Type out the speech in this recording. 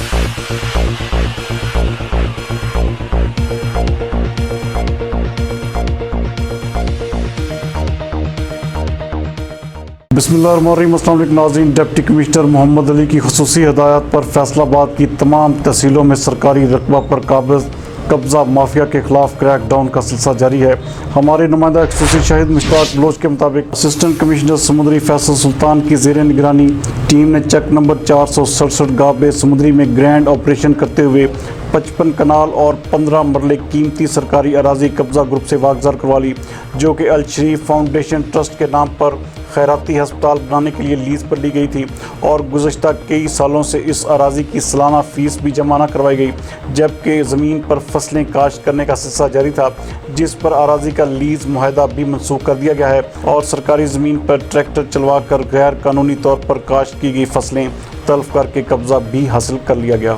بسم اللہ الرحمن الرحیم۔ السلام علیکم ناظرین، ڈپٹی کمشنر محمد علی کی خصوصی ہدایات پر فیصل آباد کی تمام تحصیلوں میں سرکاری رقبہ پر قبضہ مافیا کے خلاف کریک ڈاؤن کا سلسلہ جاری ہے۔ ہمارے نمائندہ خصوصی شاہد مشتاق بلوچ کے مطابق اسسٹنٹ کمشنر سمندری فیصل سلطان کی زیر نگرانی ٹیم نے چیک نمبر 467 گابے سمندری میں گرینڈ آپریشن کرتے ہوئے 55 کنال اور 15 مرلے قیمتی سرکاری اراضی قبضہ گروپ سے واگزار کروا لی، جو کہ الشریف فاؤنڈیشن ٹرسٹ کے نام پر خیراتی ہسپتال بنانے کے لیے لیز پر لی گئی تھی، اور گزشتہ کئی سالوں سے اس اراضی کی سالانہ فیس بھی جمع نہ کروائی گئی، جبکہ زمین پر فصلیں کاشت کرنے کا سلسلہ جاری تھا، جس پر اراضی کا لیز معاہدہ بھی منسوخ کر دیا گیا ہے، اور سرکاری زمین پر ٹریکٹر چلوا کر غیر قانونی طور پر کاشت کی گئی فصلیں تلف کر کے قبضہ بھی حاصل کر لیا گیا۔